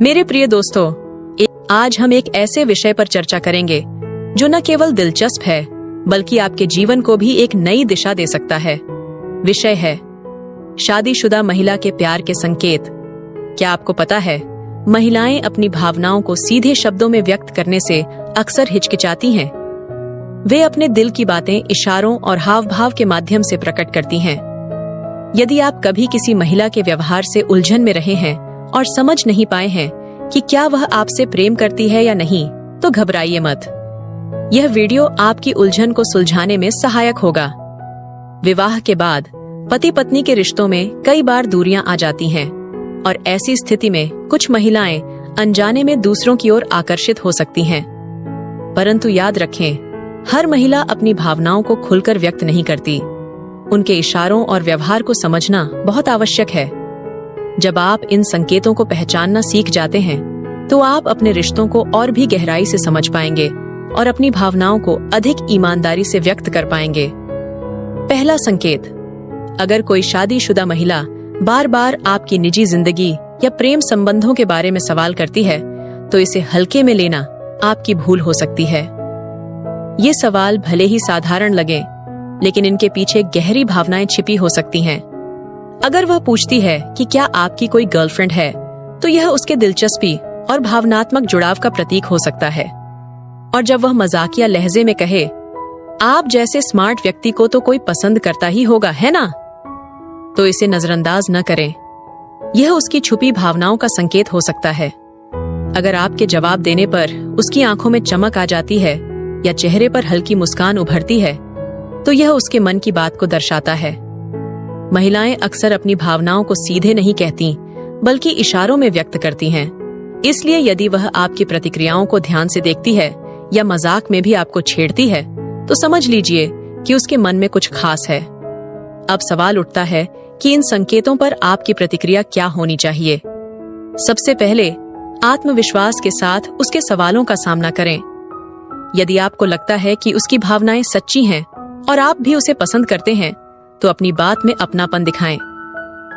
मेरे प्रिय दोस्तों, आज हम एक ऐसे विषय पर चर्चा करेंगे जो न केवल दिलचस्प है बल्कि आपके जीवन को भी एक नई दिशा दे सकता है। विषय है शादीशुदा महिला के प्यार के संकेत। क्या आपको पता है, महिलाएं अपनी भावनाओं को सीधे शब्दों में व्यक्त करने से अक्सर हिचकिचाती हैं। वे अपने दिल की बातें इशारों और हाव भाव के माध्यम से प्रकट करती हैं। यदि आप कभी किसी महिला के व्यवहार से उलझन में रहे हैं और समझ नहीं पाए हैं कि क्या वह आपसे प्रेम करती है या नहीं, तो घबराइए मत। यह वीडियो आपकी उलझन को सुलझाने में सहायक होगा। विवाह के बाद पति पत्नी के रिश्तों में कई बार दूरियां आ जाती हैं और ऐसी स्थिति में कुछ महिलाएं अनजाने में दूसरों की ओर आकर्षित हो सकती हैं। परंतु याद रखें, हर महिला अपनी भावनाओं को खुलकर व्यक्त नहीं करती। उनके इशारों और व्यवहार को समझना बहुत आवश्यक है। जब आप इन संकेतों को पहचानना सीख जाते हैं, तो आप अपने रिश्तों को और भी गहराई से समझ पाएंगे और अपनी भावनाओं को अधिक ईमानदारी से व्यक्त कर पाएंगे। पहला संकेत, अगर कोई शादीशुदा महिला बार बार आपकी निजी जिंदगी या प्रेम संबंधों के बारे में सवाल करती है, तो इसे हल्के में लेना आपकी भूल हो सकती है। ये सवाल भले ही साधारण लगे, लेकिन इनके पीछे गहरी भावनाएं छिपी हो सकती हैं। अगर वह पूछती है कि क्या आपकी कोई गर्लफ्रेंड है, तो यह उसके दिलचस्पी और भावनात्मक जुड़ाव का प्रतीक हो सकता है। और जब वह मजाकिया लहजे में कहे, आप जैसे स्मार्ट व्यक्ति को तो कोई पसंद करता ही होगा, है ना, तो इसे नजरअंदाज न करें। यह उसकी छुपी भावनाओं का संकेत हो सकता है। अगर आपके जवाब देने पर उसकी आंखों में चमक आ जाती है या चेहरे पर हल्की मुस्कान उभरती है, तो यह उसके मन की बात को दर्शाता है। महिलाएं अक्सर अपनी भावनाओं को सीधे नहीं कहती, बल्कि इशारों में व्यक्त करती हैं। इसलिए यदि वह आपकी प्रतिक्रियाओं को ध्यान से देखती है या मजाक में भी आपको छेड़ती है, तो समझ लीजिए कि उसके मन में कुछ खास है। अब सवाल उठता है कि इन संकेतों पर आपकी प्रतिक्रिया क्या होनी चाहिए। सबसे पहले आत्मविश्वास के साथ उसके सवालों का सामना करें। यदि आपको लगता है कि उसकी भावनाएं सच्ची हैं और आप भी उसे पसंद करते हैं, तो अपनी बात में अपनापन दिखाएं।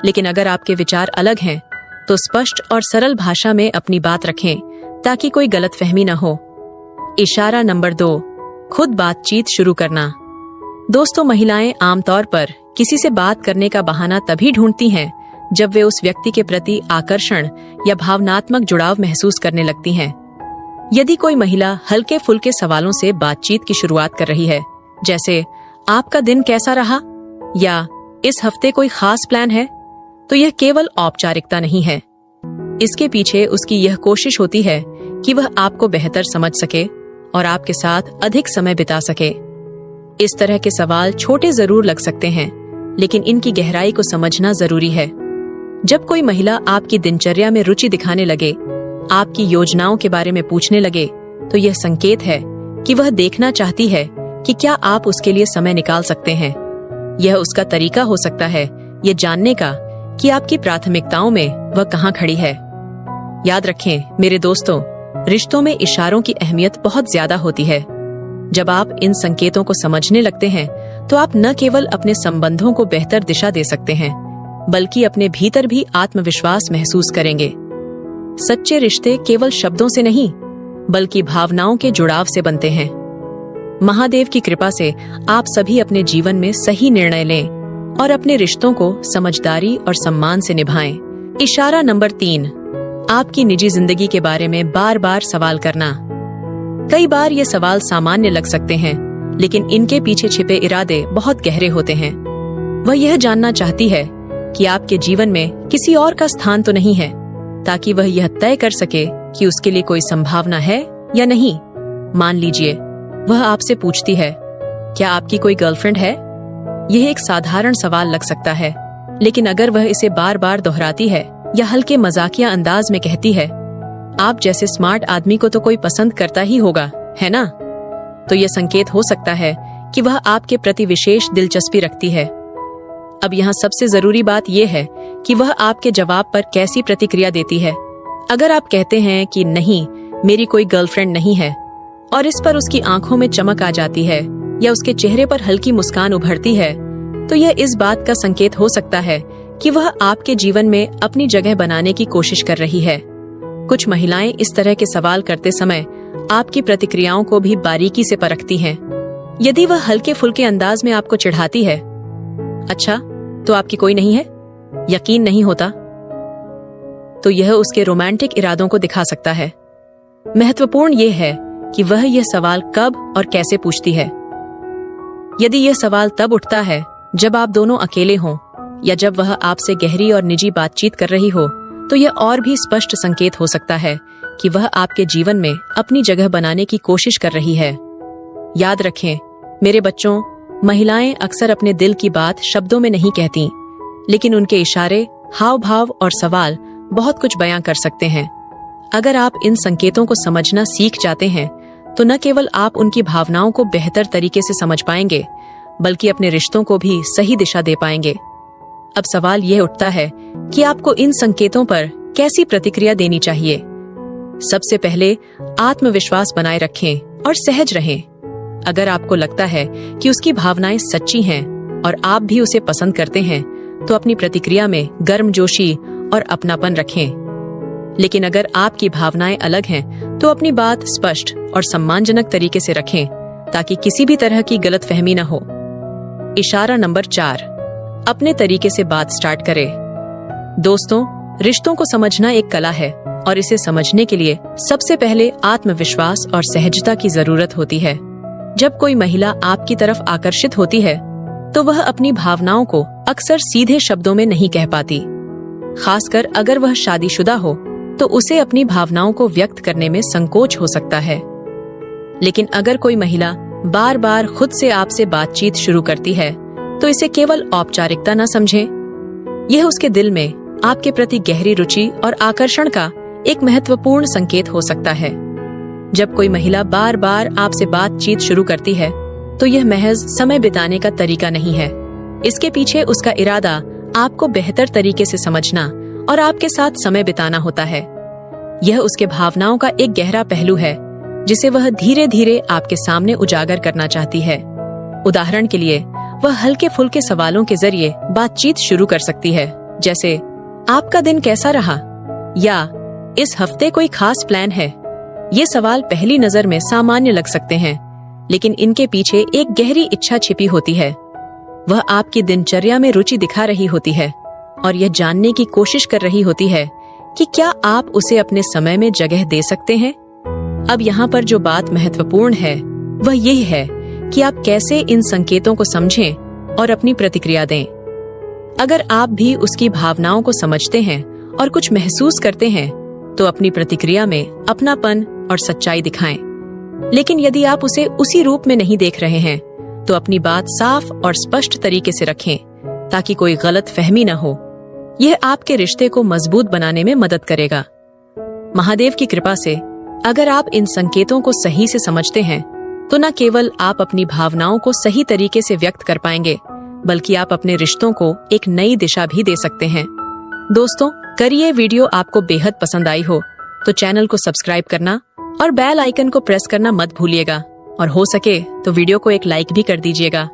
लेकिन अगर आपके विचार अलग हैं, तो स्पष्ट और सरल भाषा में अपनी बात रखें ताकि कोई गलतफहमी न हो। इशारा नंबर 2, खुद बातचीत शुरू करना। दोस्तों, महिलाएं आमतौर पर किसी से बात करने का बहाना तभी ढूंढती हैं जब वे उस व्यक्ति के प्रति आकर्षण या भावनात्मक जुड़ाव महसूस करने लगती हैं। यदि कोई महिला हल्के फुल्के सवालों से बातचीत की शुरुआत कर रही है, जैसे आपका दिन कैसा रहा या इस हफ्ते कोई खास प्लान है, तो यह केवल औपचारिकता नहीं है। इसके पीछे उसकी यह कोशिश होती है कि वह आपको बेहतर समझ सके और आपके साथ अधिक समय बिता सके। इस तरह के सवाल छोटे जरूर लग सकते हैं, लेकिन इनकी गहराई को समझना जरूरी है। जब कोई महिला आपकी दिनचर्या में रुचि दिखाने लगे, आपकी योजनाओं के बारे में पूछने लगे, तो यह संकेत है कि वह देखना चाहती है कि क्या आप उसके लिए समय निकाल सकते हैं। यह उसका तरीका हो सकता है ये जानने का कि आपकी प्राथमिकताओं में वह कहाँ खड़ी है। याद रखें मेरे दोस्तों, रिश्तों में इशारों की अहमियत बहुत ज्यादा होती है। जब आप इन संकेतों को समझने लगते हैं, तो आप न केवल अपने संबंधों को बेहतर दिशा दे सकते हैं, बल्कि अपने भीतर भी आत्मविश्वास महसूस करेंगे। सच्चे रिश्ते केवल शब्दों से नहीं, बल्कि भावनाओं के जुड़ाव से बनते हैं। महादेव की कृपा से आप सभी अपने जीवन में सही निर्णय लें और अपने रिश्तों को समझदारी और सम्मान से निभाएं। इशारा नंबर 3, आपकी निजी जिंदगी के बारे में बार बार सवाल करना। कई बार ये सवाल सामान्य लग सकते हैं, लेकिन इनके पीछे छिपे इरादे बहुत गहरे होते हैं। वह यह जानना चाहती है कि आपके जीवन में किसी और का स्थान तो नहीं है, ताकि वह यह तय कर सके कि उसके लिए कोई संभावना है या नहीं। मान लीजिए वह आपसे पूछती है, क्या आपकी कोई गर्लफ्रेंड है? यह एक साधारण सवाल लग सकता है, लेकिन अगर वह इसे बार बार दोहराती है या हल्के मजाकिया अंदाज में कहती है, आप जैसे स्मार्ट आदमी को तो कोई पसंद करता ही होगा, है ना, तो यह संकेत हो सकता है कि वह आपके प्रति विशेष दिलचस्पी रखती है। अब यहाँ सबसे जरूरी बात यह है कि वह आपके जवाब पर कैसी प्रतिक्रिया देती है। अगर आप कहते हैं कि नहीं, मेरी कोई गर्लफ्रेंड नहीं है, और इस पर उसकी आंखों में चमक आ जाती है या उसके चेहरे पर हल्की मुस्कान उभरती है, तो यह इस बात का संकेत हो सकता है कि वह आपके जीवन में अपनी जगह बनाने की कोशिश कर रही है। कुछ महिलाएं इस तरह के सवाल करते समय आपकी प्रतिक्रियाओं को भी बारीकी से परखती हैं। यदि वह हल्के फुल्के अंदाज में आपको चिढ़ाती है, अच्छा तो आपकी कोई नहीं है, यकीन नहीं होता, तो यह उसके रोमांटिक इरादों को दिखा सकता है। महत्वपूर्ण यह है कि वह यह सवाल कब और कैसे पूछती है। यदि यह सवाल तब उठता है जब आप दोनों अकेले हों या जब वह आपसे गहरी और निजी बातचीत कर रही हो, तो यह और भी स्पष्ट संकेत हो सकता है कि वह आपके जीवन में अपनी जगह बनाने की कोशिश कर रही है। याद रखें मेरे बच्चों, महिलाएं अक्सर अपने दिल की बात शब्दों में नहीं कहती, लेकिन उनके इशारे, हाव भाव और सवाल बहुत कुछ बयां कर सकते हैं। अगर आप इन संकेतों को समझना सीख जाते हैं, तो न केवल आप उनकी भावनाओं को बेहतर तरीके से समझ पाएंगे, बल्कि अपने रिश्तों को भी सही दिशा दे पाएंगे। अब सवाल यह उठता है कि आपको इन संकेतों पर कैसी प्रतिक्रिया देनी चाहिए। सबसे पहले आत्मविश्वास बनाए रखें और सहज रहें। अगर आपको लगता है कि उसकी भावनाएं सच्ची हैं और आप भी उसे पसंद करते हैं, तो अपनी प्रतिक्रिया में गर्मजोशी और अपनापन रखें। लेकिन अगर आपकी भावनाएं अलग हैं, तो अपनी बात स्पष्ट और सम्मानजनक तरीके से रखें, ताकि किसी भी तरह की गलतफहमी न हो। इशारा नंबर 4, अपने तरीके से बात स्टार्ट करें। दोस्तों, रिश्तों को समझना एक कला है और इसे समझने के लिए सबसे पहले आत्मविश्वास और सहजता की जरूरत होती है। जब कोई महिला आपकी तरफ आकर्षित होती है, तो वह अपनी भावनाओं को अक्सर सीधे शब्दों में नहीं कह पाती। खासकर अगर वह शादीशुदा हो, तो उसे अपनी भावनाओं को व्यक्त करने में संकोच हो सकता है। लेकिन अगर कोई महिला बार बार खुद से आपसे बातचीत शुरू करती है, तो इसे केवल औपचारिकता न समझें। यह उसके दिल में आपके प्रति गहरी रुचि और आकर्षण का एक महत्वपूर्ण संकेत हो सकता है। जब कोई महिला बार बार आपसे बातचीत शुरू करती है, तो यह महज समय बिताने का तरीका नहीं है। इसके पीछे उसका इरादा आपको बेहतर तरीके से समझना और आपके साथ समय बिताना होता है। यह उसके भावनाओं का एक गहरा पहलू है, जिसे वह धीरे धीरे आपके सामने उजागर करना चाहती है। उदाहरण के लिए, वह हल्के फुल्के सवालों के जरिए बातचीत शुरू कर सकती है, जैसे आपका दिन कैसा रहा, या इस हफ्ते कोई खास प्लान है। ये सवाल पहली नजर में सामान्य लग सकते हैं, लेकिन इनके पीछे एक गहरी इच्छा छिपी होती है। वह आपकी दिनचर्या में रुचि दिखा रही होती है और यह जानने की कोशिश कर रही होती है कि क्या आप उसे अपने समय में जगह दे सकते हैं। अब यहाँ पर जो बात महत्वपूर्ण है, वह यही है कि आप कैसे इन संकेतों को समझें और अपनी प्रतिक्रिया दें। अगर आप भी उसकी भावनाओं को समझते हैं और कुछ महसूस करते हैं, तो अपनी प्रतिक्रिया में अपनापन और सच्चाई दिखाएं। लेकिन यदि आप उसे उसी रूप में नहीं देख रहे हैं, तो अपनी बात साफ और स्पष्ट तरीके से रखें, ताकि कोई गलत फहमी न हो। यह आपके रिश्ते को मजबूत बनाने में मदद करेगा। महादेव की कृपा से अगर आप इन संकेतों को सही से समझते हैं, तो न केवल आप अपनी भावनाओं को सही तरीके से व्यक्त कर पाएंगे, बल्कि आप अपने रिश्तों को एक नई दिशा भी दे सकते हैं। दोस्तों, अगर ये वीडियो आपको बेहद पसंद आई हो, तो चैनल को सब्सक्राइब करना और बेल आइकन को प्रेस करना मत भूलिएगा, और हो सके तो वीडियो को एक लाइक भी कर दीजिएगा।